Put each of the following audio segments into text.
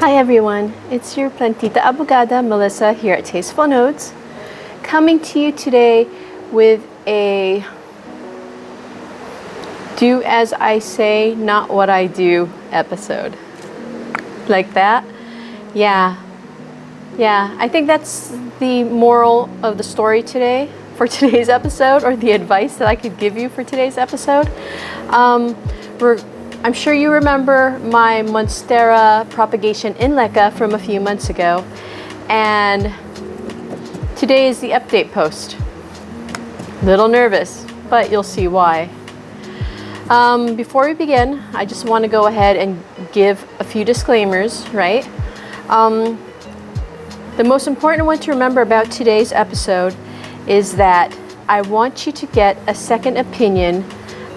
Hi everyone, it's your plantita abogada Melissa here at Tasteful Nodes, coming to you today with a do as I say, not what I do episode. Like that? Yeah, I think that's the moral of the story today for today's episode, or the advice that I could give you for today's episode. I'm sure you remember my Monstera propagation in LECA from a few months ago, and today is the update post. Little nervous, but you'll see why. Before we begin, I just want to go ahead and give a few disclaimers, right? The most important one to remember about today's episode is that I want you to get a second opinion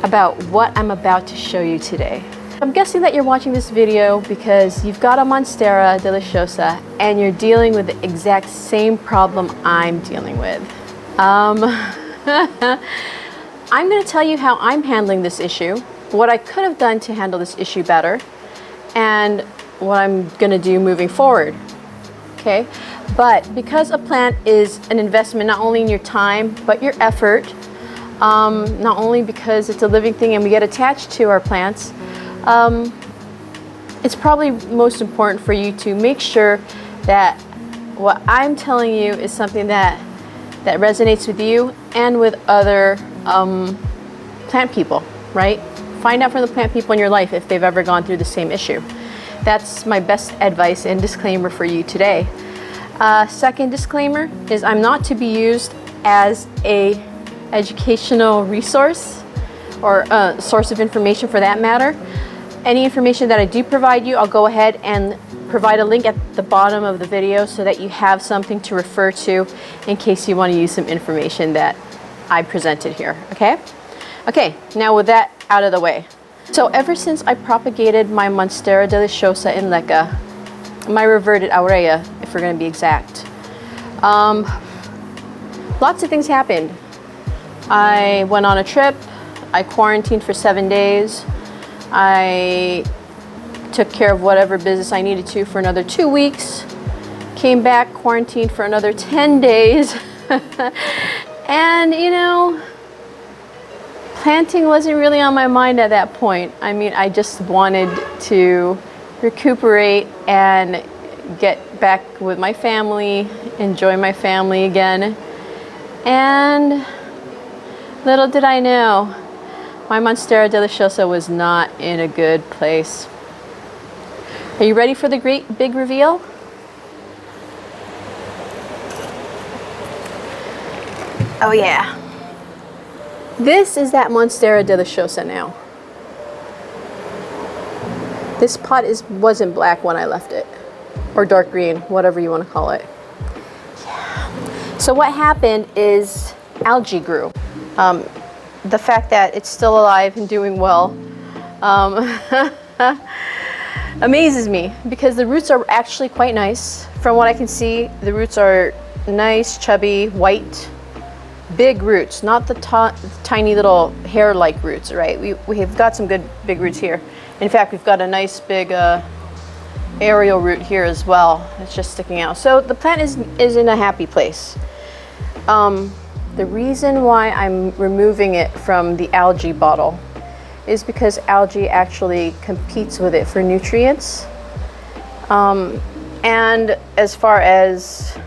about what I'm about to show you today. I'm guessing that you're watching this video because you've got a Monstera Deliciosa and you're dealing with the exact same problem I'm dealing with. I'm going to tell you how I'm handling this issue, what I could have done to handle this issue better, and what I'm going to do moving forward. Okay? But because a plant is an investment not only in your time, but your effort, not only because it's a living thing and we get attached to our plants, it's probably most important for you to make sure that what I'm telling you is something that resonates with you and with other plant people, right? Find out from the plant people in your life if they've ever gone through the same issue. That's my best advice and disclaimer for you today. Second disclaimer is I'm not to be used as a educational resource or a source of information for that matter. Any information that I do provide you, I'll go ahead and provide a link at the bottom of the video so that you have something to refer to in case you want to use some information that I presented here, okay? Okay, now with that out of the way. So ever since I propagated my Monstera Deliciosa in LECA, my reverted aurea, if we're going to be exact, lots of things happened. I went on a trip, I quarantined for 7 days, I took care of whatever business I needed to for another 2 weeks, came back, quarantined for another 10 days, and you know, planting wasn't really on my mind at that point. I mean, I just wanted to recuperate and get back with my family, enjoy my family again, and little did I know, my Monstera Deliciosa was not in a good place. Are you ready for the great big reveal? Oh yeah. This is that Monstera Deliciosa now. This pot wasn't black when I left it, or dark green, whatever you want to call it. Yeah. So what happened is algae grew. The fact that it's still alive and doing well amazes me because the roots are actually quite nice. From what I can see, the roots are nice, chubby, white, big roots, not the tiny little hair-like roots, right? We have got some good big roots here. In fact, we've got a nice big aerial root here as well. It's just sticking out. So the plant is in a happy place. The reason why I'm removing it from the algae bottle is because algae actually competes with it for nutrients. And as far as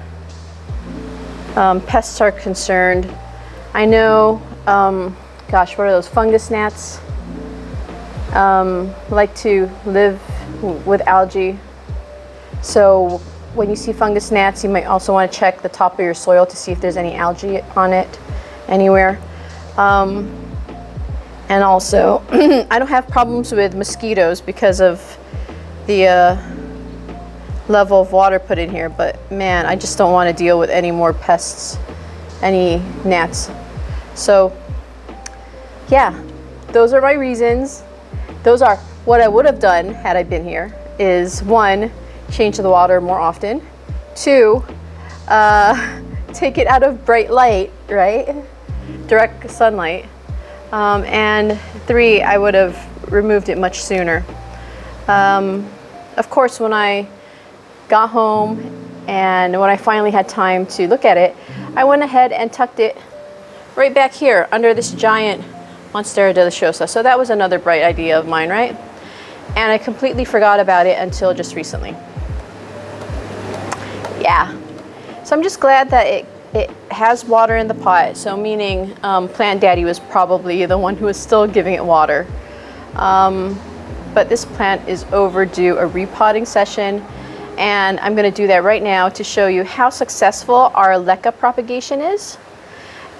pests are concerned, I know, gosh, what are those fungus gnats? Like to live with algae. So when you see fungus gnats, you might also want to check the top of your soil to see if there's any algae on it anywhere. And also, I don't have problems with mosquitoes because of the level of water put in here, but man, I just don't want to deal with any more pests, any gnats. So yeah, those are my reasons. Those are what I would have done had I been here is 1, change the water more often. 2, take it out of bright light, right? Direct sunlight. And 3, I would have removed it much sooner. Of course, when I got home, and when I finally had time to look at it, I went ahead and tucked it right back here under this giant Monstera Deliciosa. So that was another bright idea of mine, right? And I completely forgot about it until just recently. Yeah. So I'm just glad that it has water in the pot. So meaning Plant Daddy was probably the one who was still giving it water. But this plant is overdue a repotting session, and I'm going to do that right now to show you how successful our LECA propagation is,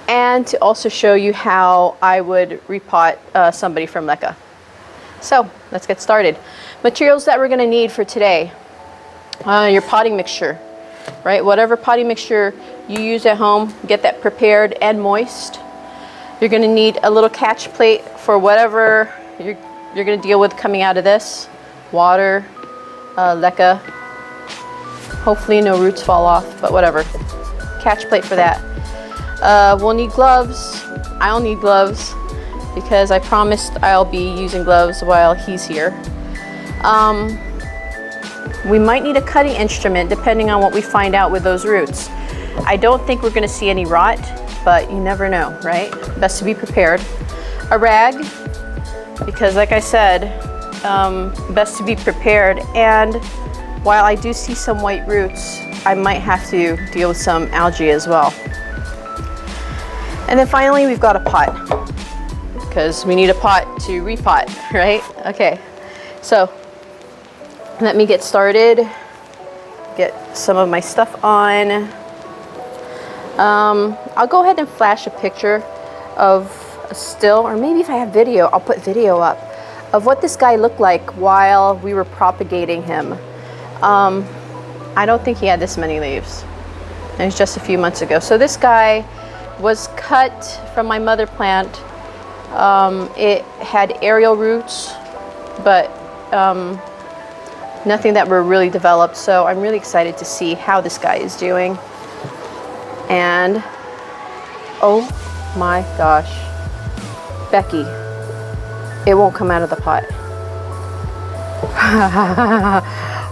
and to also show you how I would repot somebody from LECA. So let's get started. Materials that we're going to need for today: your potting mixture, right? Whatever potting mixture you use at home, get that prepared and moist. You're going to need a little catch plate for whatever you're going to deal with coming out of this. Water, LECA. Hopefully no roots fall off, but whatever. Catch plate for that. We'll need gloves. I'll need gloves because I promised I'll be using gloves while he's here. We might need a cutting instrument depending on what we find out with those roots. I don't think we're going to see any rot, but you never know, right? Best to be prepared. A rag, because like I said, best to be prepared. And while I do see some white roots, I might have to deal with some algae as well. And then finally, we've got a pot, because we need a pot to repot, right? Okay, so let me get started, get some of my stuff on. I'll go ahead and flash a picture of a still, or maybe if I have video, I'll put video up of what this guy looked like while we were propagating him. I don't think he had this many leaves. It was just a few months ago. So this guy was cut from my mother plant. It had aerial roots, but nothing that were really developed. So I'm really excited to see how this guy is doing. And oh my gosh, Becky, it won't come out of the pot.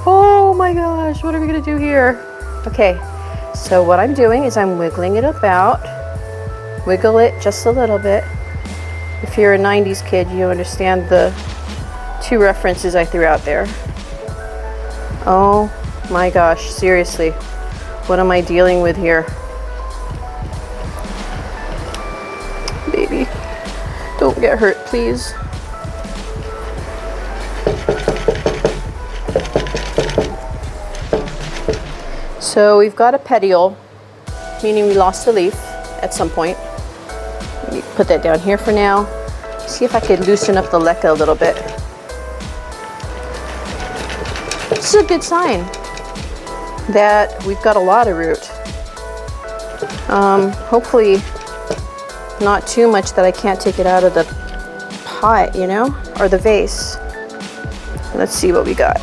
Oh my gosh, what are we gonna do here? Okay, so what I'm doing is I'm wiggling it about. Wiggle it just a little bit. If you're a 90s kid, you understand the two references I threw out there. Oh my gosh, seriously, what am I dealing with here? Baby, don't get hurt, please. So we've got a petiole, meaning we lost a leaf at some point. Let me put that down here for now. See if I could loosen up the LECA a little bit. This is a good sign that we've got a lot of root. Hopefully not too much that I can't take it out of the pot, you know, or the vase. Let's see what we got.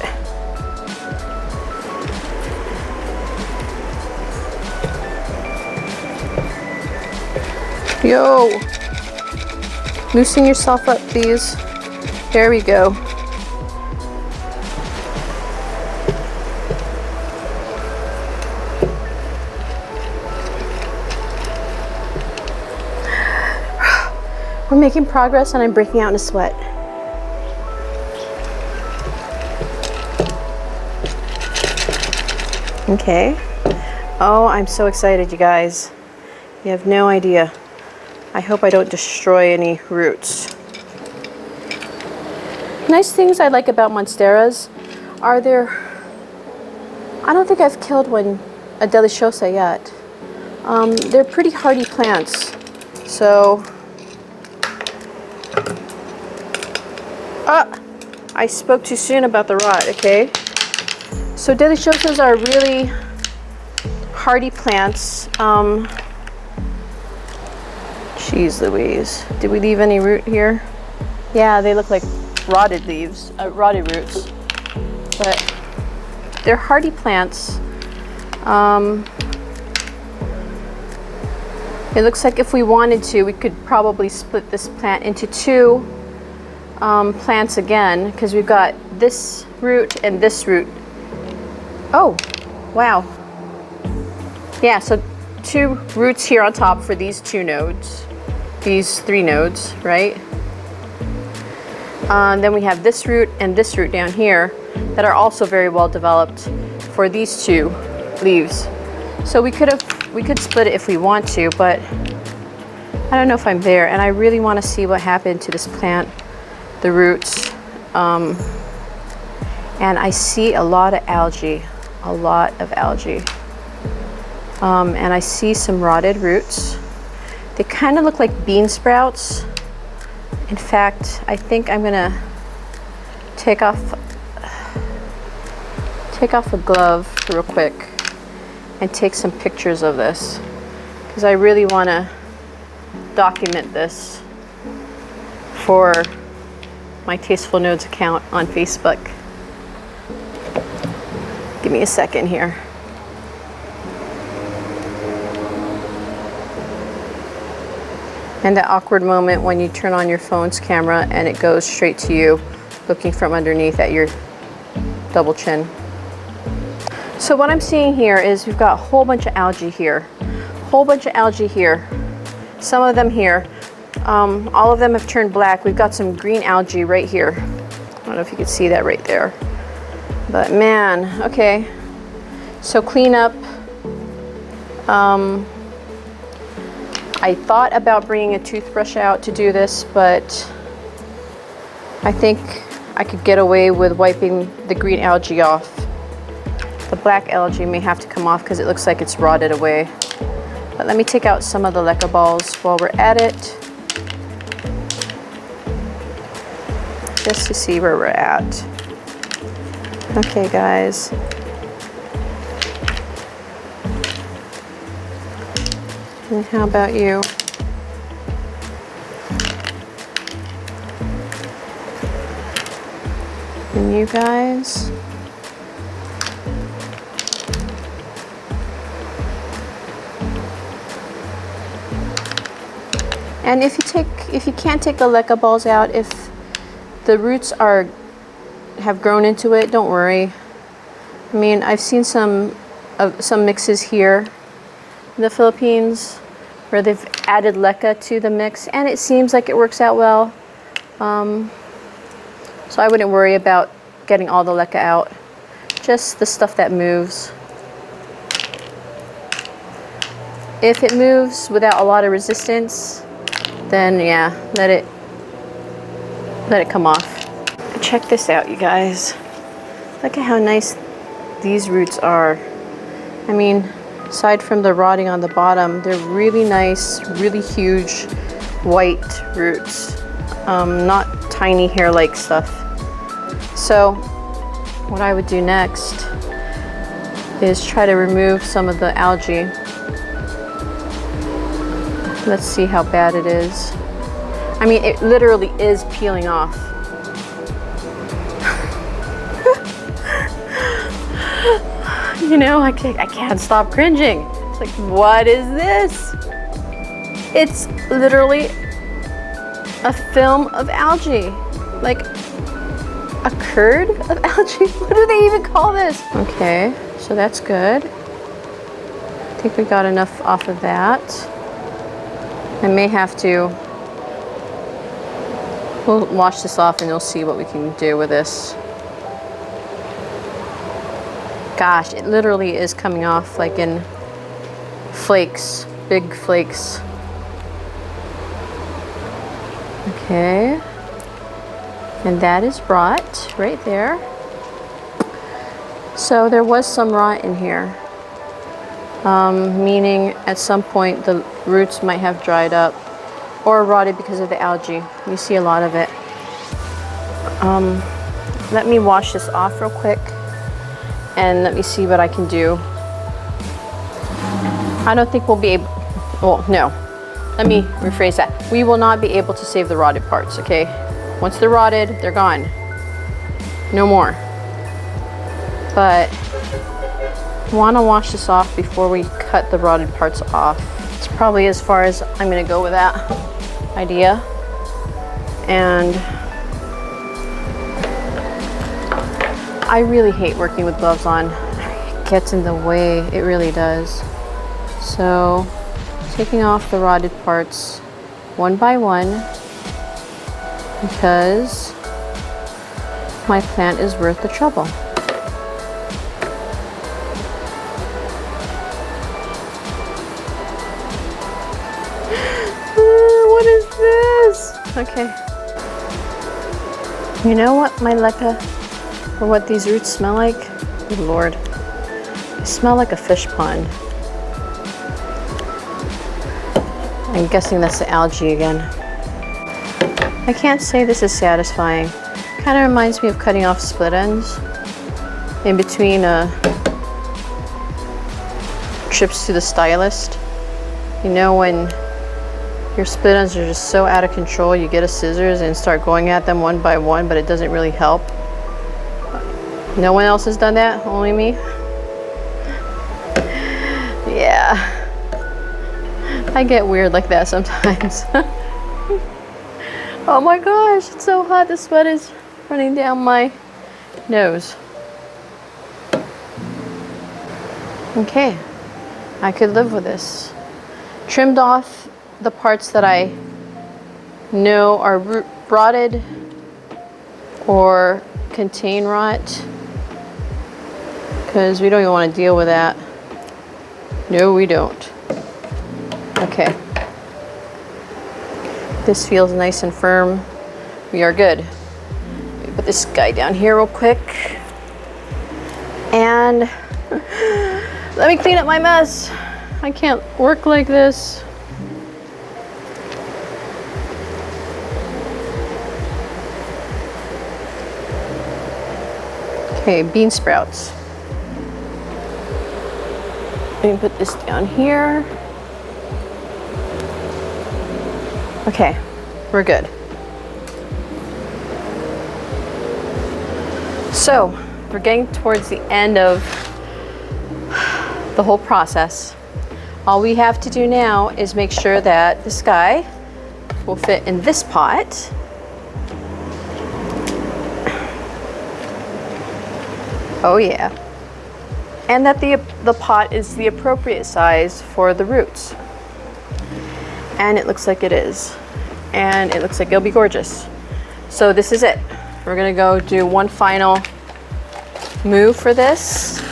Yo, loosen yourself up, please. There we go. We're making progress and I'm breaking out in a sweat. Okay. Oh, I'm so excited, you guys. You have no idea. I hope I don't destroy any roots. Nice things I like about Monsteras are I don't think I've killed a Deliciosa yet. They're pretty hardy plants. So, I spoke too soon about the rot, okay? So Deliciosas are really hardy plants. Jeez Louise, did we leave any root here? Yeah, they look like rotted leaves, rotted roots. But they're hardy plants. It looks like if we wanted to, we could probably split this plant into two plants again, because we've got this root and this root. Oh, Wow. Yeah, so 2 roots here on top for these 2 nodes. These 3 nodes, right? Then we have this root and this root down here that are also very well developed for these 2 leaves. So we could split it if we want to, but I don't know if I'm there, and I really want to see what happened to this plant, the roots. And I see a lot of algae, and I see some rotted roots. They kind of look like bean sprouts. In fact, I think I'm gonna take off a glove real quick and take some pictures of this, because I really want to document this for my Tasteful Nodes account on Facebook. Give me a second here. And that awkward moment when you turn on your phone's camera and it goes straight to you looking from underneath at your double chin. So what I'm seeing here is we've got a whole bunch of algae here. Some of them here. All of them have turned black. We've got some green algae right here. I don't know if you can see that right there. But man, okay. So clean up. I thought about bringing a toothbrush out to do this, but I think I could get away with wiping the green algae off. The black algae may have to come off because it looks like it's rotted away. But let me take out some of the LECA balls while we're at it, just to see where we're at. Okay, guys. And how about you? And you guys? And if you can't take the LECA balls out, if the roots have grown into it, don't worry. I mean, I've seen some mixes here in the Philippines where they've added LECA to the mix, and it seems like it works out well. So I wouldn't worry about getting all the LECA out, just the stuff that moves. If it moves without a lot of resistance, then yeah, let it come off. Check this out, you guys. Look at how nice these roots are. I mean, aside from the rotting on the bottom, they're really nice, really huge white roots, not tiny hair-like stuff. So what I would do next is try to remove some of the algae. Let's see how bad it is. I mean, it literally is peeling off. You know, I can't stop cringing. It's like, what is this? It's literally a film of algae. Like a curd of algae? What do they even call this? Okay, so that's good. I think we got enough off of that. I may have to, we'll wash this off and you'll see what we can do with this. Gosh, it literally is coming off like in flakes, big flakes. Okay, and that is rot right there. So there was some rot in here, meaning at some point the roots might have dried up or rotted because of the algae. You see a lot of it. Let me wash this off real quick and let me see what I can do. I don't think we'll be able, well, no. Let me rephrase that. We will not be able to save the rotted parts, okay? Once they're rotted, they're gone. No more. But I want to wash this off before we cut the rotted parts off. It's probably as far as I'm going to go with that idea. And I really hate working with gloves on. I gets in the way. It really does. So taking off the rotted parts one by one, because my plant is worth the trouble. What is this? Okay. You know what my LECA, or what these roots smell like? Good Lord. They smell like a fish pond. I'm guessing that's the algae again. I can't say this is satisfying. Kind of reminds me of cutting off split ends in between trips to the stylist. You know, when your split ends are just so out of control, you get a scissors and start going at them one by one, but it doesn't really help. No one else has done that, only me? Yeah. I get weird like that sometimes. Oh my gosh, it's so hot. The sweat is running down my nose. Okay, I could live with this. Trimmed off the parts that I know are rotted or contain rot, because we don't even want to deal with that. No, we don't. Okay. This feels nice and firm. We are good. Let me put this guy down here real quick. And let me clean up my mess. I can't work like this. Okay, bean sprouts. Let me put this down here. Okay, we're good. So, we're getting towards the end of the whole process. All we have to do now is make sure that this guy will fit in this pot. Oh yeah. And that the pot is the appropriate size for the roots. And it looks like it is. And it looks like it'll be gorgeous. So this is it. We're gonna go do one final move for this.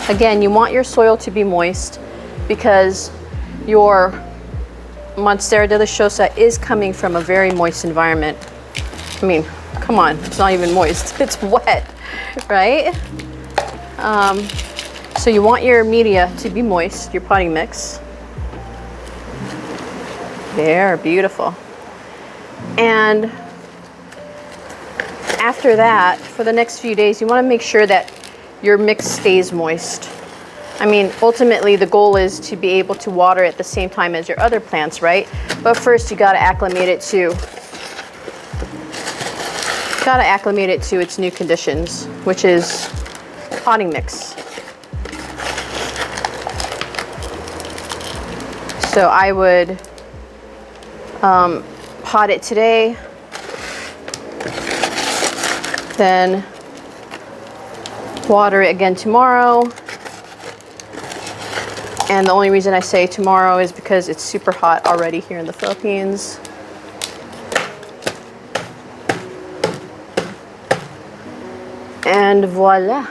Again, you want your soil to be moist because your Monstera Deliciosa is coming from a very moist environment. I mean, come on, it's not even moist, it's wet, right? So you want your media to be moist, your potting mix. There, beautiful. And after that, for the next few days, you want to make sure that your mix stays moist. I mean, ultimately the goal is to be able to water at the same time as your other plants, right? But first you got to acclimate it to its new conditions, which is potting mix. So I would pot it today, then water it again tomorrow. And the only reason I say tomorrow is because it's super hot already here in the Philippines. And voila.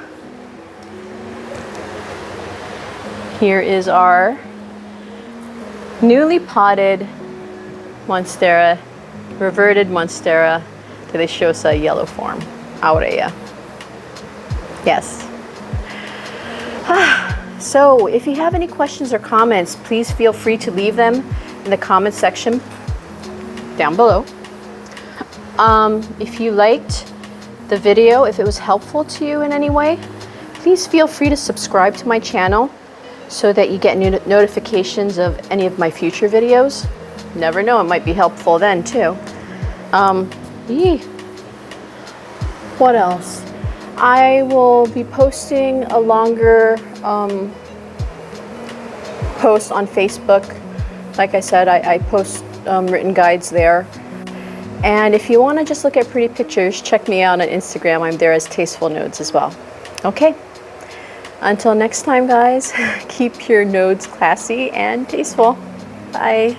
Here is our newly potted Monstera, reverted Monstera Deliciosa yellow form, Aurea. Yes. So if you have any questions or comments, please feel free to leave them in the comment section down below. If you liked the video, if it was helpful to you in any way, please feel free to subscribe to my channel so that you get notifications of any of my future videos. Never know, it might be helpful then too. What else? I will be posting a longer post on Facebook. Like I said, I post written guides there. And if you want to just look at pretty pictures, check me out on Instagram. I'm there as Tasteful Nodes as well. Okay. Until next time, guys, keep your nodes classy and tasteful. Bye.